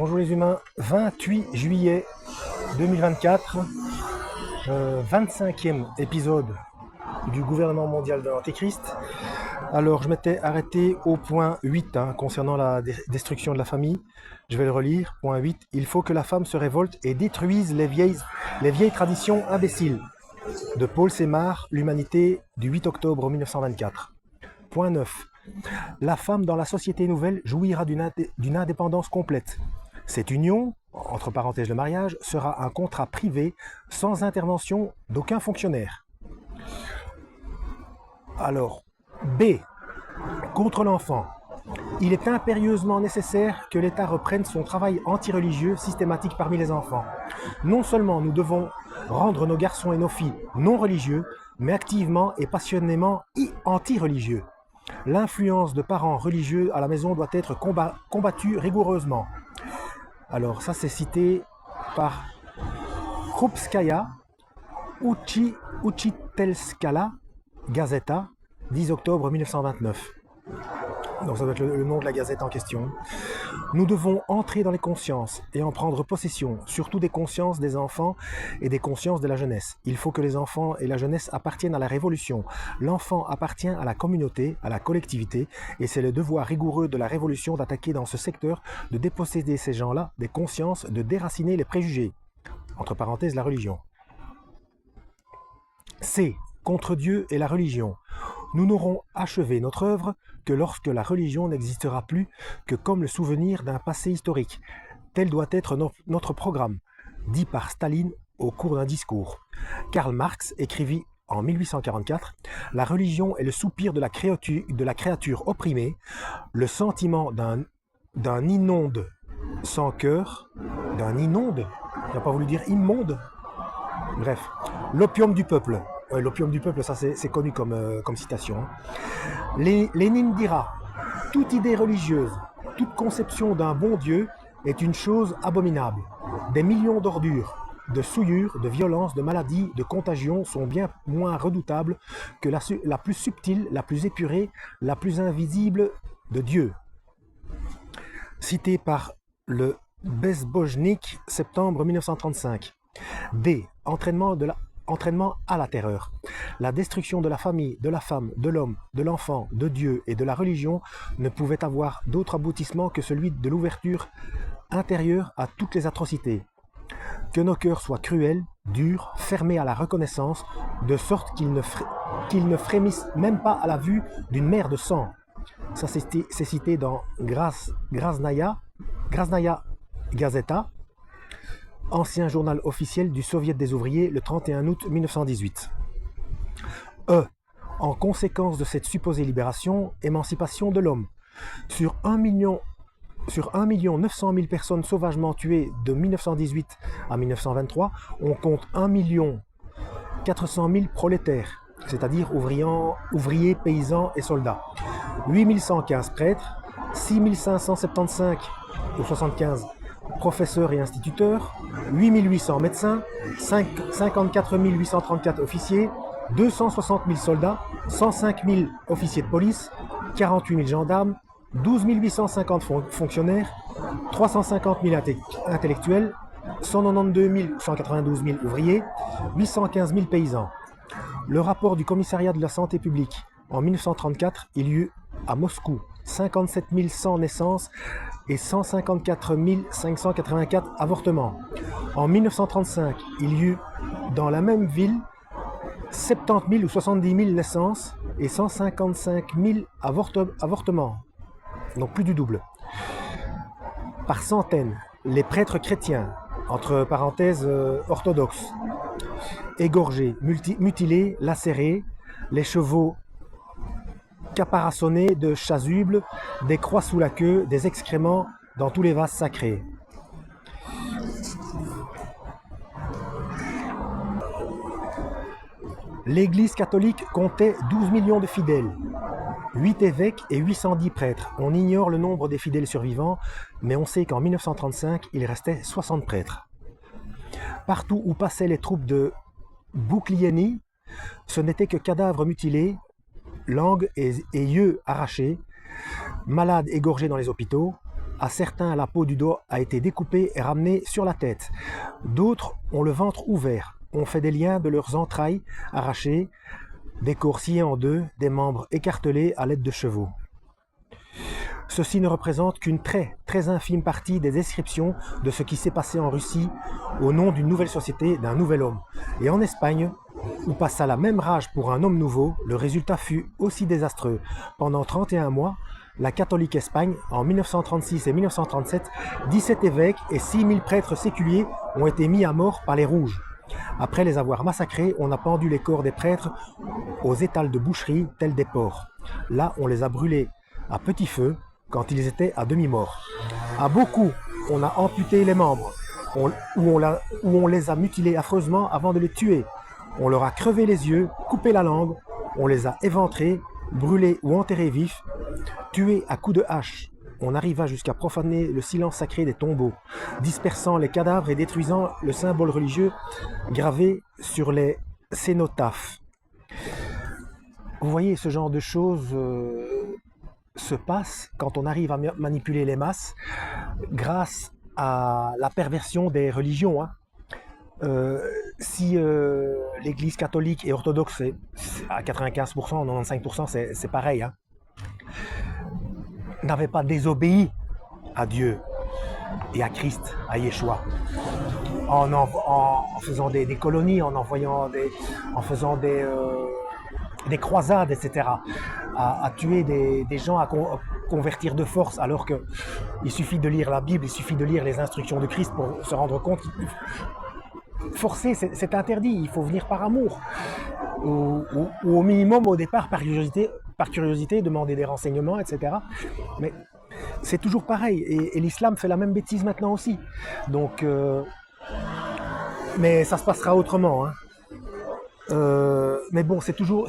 Bonjour les humains, 28 juillet 2024, 25e épisode du gouvernement mondial de l'Antéchrist. Alors je m'étais arrêté au point 8 concernant la destruction de la famille. Je vais le relire. Point 8, il faut que la femme se révolte et détruise les vieilles traditions imbéciles. De Paul Semar, L'Humanité du 8 octobre 1924. Point 9, la femme dans la société nouvelle jouira d'une indépendance complète. Cette union, entre parenthèses le mariage, sera un contrat privé sans intervention d'aucun fonctionnaire. Alors, B. Contre l'enfant. Il est impérieusement nécessaire que l'État reprenne son travail anti-religieux systématique parmi les enfants. Non seulement nous devons rendre nos garçons et nos filles non religieux, mais activement et passionnément anti-religieux. L'influence de parents religieux à la maison doit être combattue rigoureusement. Alors ça c'est cité par Krupskaya, Uchitelskaya Gazeta, 10 octobre 1929. Donc ça doit être le nom de la gazette en question. Nous devons entrer dans les consciences et en prendre possession, surtout des consciences des enfants et des consciences de la jeunesse. Il faut que les enfants et la jeunesse appartiennent à la révolution. L'enfant appartient à la communauté, à la collectivité, et c'est le devoir rigoureux de la révolution d'attaquer dans ce secteur, de déposséder ces gens-là des consciences, de déraciner les préjugés. Entre parenthèses, la religion. C. Contre Dieu et la religion. Nous n'aurons achevé notre œuvre que lorsque la religion n'existera plus que comme le souvenir d'un passé historique. Tel doit être notre programme, dit par Staline au cours d'un discours. Karl Marx écrivit en 1844 « La religion est le soupir de la créature opprimée, le sentiment d'un inonde sans cœur, d'un inonde, il n'a pas voulu dire immonde, bref, l'opium du peuple ». L'opium du peuple, ça c'est connu comme citation. Lénine dira « Toute idée religieuse, toute conception d'un bon Dieu est une chose abominable. Des millions d'ordures, de souillures, de violences, de maladies, de contagions sont bien moins redoutables que la plus subtile, la plus épurée, la plus invisible de Dieu. » Cité par le Bezbojnik, septembre 1935. D. Entraînement à la terreur. La destruction de la famille, de la femme, de l'homme, de l'enfant, de Dieu et de la religion ne pouvait avoir d'autre aboutissement que celui de l'ouverture intérieure à toutes les atrocités. Que nos cœurs soient cruels, durs, fermés à la reconnaissance, de sorte qu'ils ne frémissent même pas à la vue d'une mer de sang. Ça c'est cité dans Krasnaya Gazeta, ancien journal officiel du Soviet des ouvriers, le 31 août 1918. E. En conséquence de cette supposée libération, émancipation de l'homme. Sur 1 900 000 personnes sauvagement tuées de 1918 à 1923, on compte 1 400 000 prolétaires, c'est-à-dire ouvriers, paysans et soldats. 8 115 prêtres, 6 575 ou 75 professeurs et instituteurs, 8 800 médecins, 54 834 officiers, 260 000 soldats, 105 000 officiers de police, 48 000 gendarmes, 12 850 fonctionnaires, 350 000 intellectuels, 192 000 ouvriers, 815 000 paysans. Le rapport du commissariat de la santé publique en 1934, il y eut à Moscou 57 100 naissances et 154 584 avortements. En 1935, il y eut dans la même ville 70 000 ou 70 000 naissances et 155 000 avortements. Donc plus du double. Par centaines, les prêtres chrétiens, entre parenthèses orthodoxes, égorgés, mutilés, lacérés, les chevaux caparaçonnés de chasubles, des croix sous la queue, des excréments dans tous les vases sacrés. L'Église catholique comptait 12 millions de fidèles, 8 évêques et 810 prêtres. On ignore le nombre des fidèles survivants, mais on sait qu'en 1935, il restait 60 prêtres. Partout où passaient les troupes de Bouclieni, ce n'étaient que cadavres mutilés, langue et yeux arrachés, malades égorgés dans les hôpitaux, À certains, la peau du dos a été découpée et ramenée sur la tête. D'autres ont le ventre ouvert. On fait des liens de leurs entrailles arrachées, des corps sciés en deux, des membres écartelés à l'aide de chevaux. Ceci ne représente qu'une très infime partie des descriptions de ce qui s'est passé en Russie au nom d'une nouvelle société, d'un nouvel homme. Et en Espagne, où passa la même rage pour un homme nouveau, le résultat fut aussi désastreux. Pendant 31 mois, la catholique Espagne, en 1936 et 1937, 17 évêques et 6000 prêtres séculiers ont été mis à mort par les Rouges. Après les avoir massacrés, on a pendu les corps des prêtres aux étals de boucherie tels des porcs. Là, on les a brûlés à petit feu quand ils étaient à demi-morts. À beaucoup, on a amputé les membres, ou on les a mutilés affreusement avant de les tuer. On leur a crevé les yeux, coupé la langue, on les a éventrés, brûlés ou enterrés vifs, tués à coups de hache. On arriva jusqu'à profaner le silence sacré des tombeaux, dispersant les cadavres et détruisant le symbole religieux gravé sur les cénotaphes. Vous voyez, ce genre de choses se passe quand on arrive à manipuler les masses grâce à la perversion des religions. Si l'église catholique et orthodoxe, à 95%, 95%, c'est pareil, n'avait pas désobéi à Dieu et à Christ, à Yeshua, en faisant des colonies, en faisant des croisades, etc., à tuer des gens, à convertir de force, alors qu'il suffit de lire la Bible, il suffit de lire les instructions de Christ pour se rendre compte. Forcer, c'est interdit, il faut venir par amour, ou au minimum au départ par curiosité, demander des renseignements, etc. Mais c'est toujours pareil, et l'islam fait la même bêtise maintenant aussi. Donc, mais ça se passera autrement. Mais bon, c'est toujours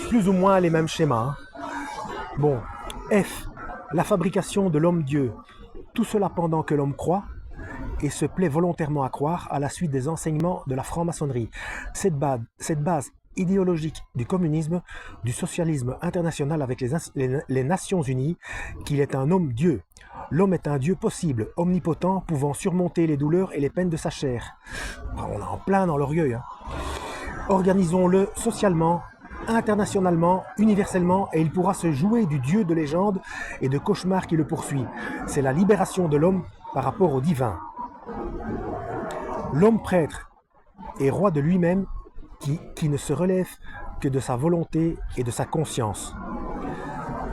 plus ou moins les mêmes schémas. Bon, F, la fabrication de l'homme-dieu. Tout cela pendant que l'homme croit et se plaît volontairement à croire à la suite des enseignements de la franc-maçonnerie. Cette base idéologique du communisme, du socialisme international avec les Nations Unies, qu'il est un homme-dieu. L'homme est un dieu possible, omnipotent, pouvant surmonter les douleurs et les peines de sa chair. On est en plein dans l'orgueil. Organisons-le socialement, internationalement, universellement, et il pourra se jouer du dieu de légende et de cauchemar qui le poursuit. C'est la libération de l'homme par rapport au divin. L'homme prêtre est roi de lui-même qui ne se relève que de sa volonté et de sa conscience.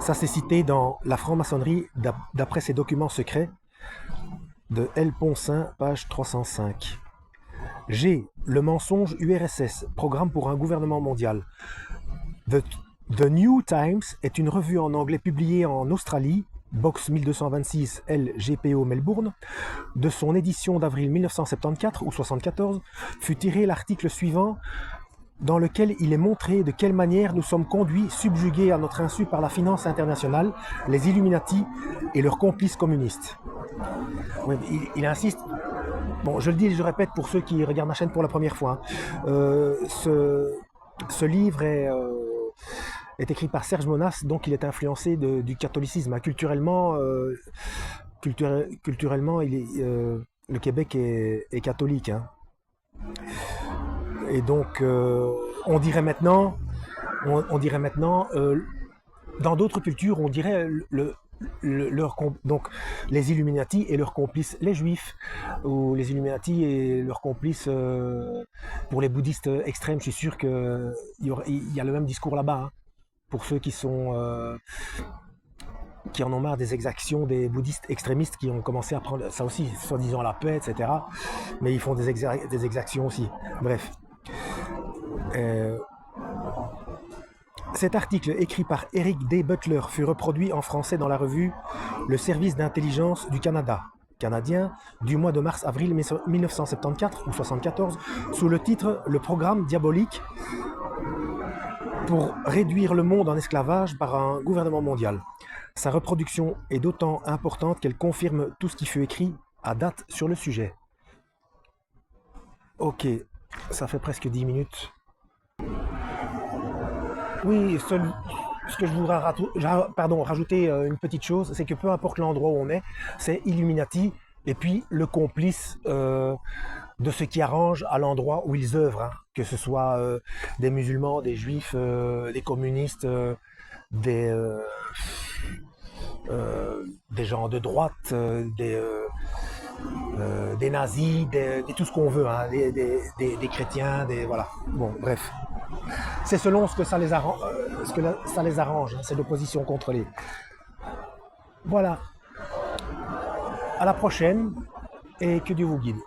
Ça, c'est cité dans la franc-maçonnerie d'après ses documents secrets de L. Poncin, page 305. G. Le mensonge URSS, programme pour un gouvernement mondial. The New Times est une revue en anglais publiée en Australie, box 1226 LGPO Melbourne. De son édition d'avril 1974 ou 74 fut tiré l'article suivant dans lequel il est montré de quelle manière nous sommes conduits, subjugués à notre insu par la finance internationale, les Illuminati et leurs complices communistes. Oui, il insiste. Bon, je le dis et je le répète pour ceux qui regardent ma chaîne pour la première fois. Ce livre est écrit par Serge Monas, donc il est influencé du catholicisme. Culturellement, le Québec est catholique. Et donc, on dirait maintenant, dans d'autres cultures, on dirait donc les Illuminati et leurs complices, les Juifs, ou les Illuminati et leurs complices pour les bouddhistes extrêmes. Je suis sûr qu'il y a le même discours là-bas, pour ceux qui en ont marre des exactions des bouddhistes extrémistes qui ont commencé à prendre ça aussi, soi-disant la paix, etc. Mais ils font des exactions aussi. Bref. Cet article écrit par Eric D. Butler fut reproduit en français dans la revue Le Service d'intelligence du Canada, canadien, du mois de mars-avril 1974 ou 74, sous le titre « Le programme diabolique pour réduire le monde en esclavage par un gouvernement mondial ». Sa reproduction est d'autant importante qu'elle confirme tout ce qui fut écrit à date sur le sujet. Ok, ça fait presque 10 minutes. Oui, ce que je voudrais rajouter une petite chose, c'est que peu importe l'endroit où on est, c'est Illuminati et puis le complice de ce qui arrange à l'endroit où ils œuvrent, hein. Que ce soit des musulmans, des juifs, des communistes, des, euh, des gens de droite, des nazis, tout ce qu'on veut, hein, des chrétiens, voilà. Bon, bref. C'est selon ce que ça les arrange, ça les arrange, hein, c'est l'opposition contre les. Voilà. À la prochaine et que Dieu vous guide.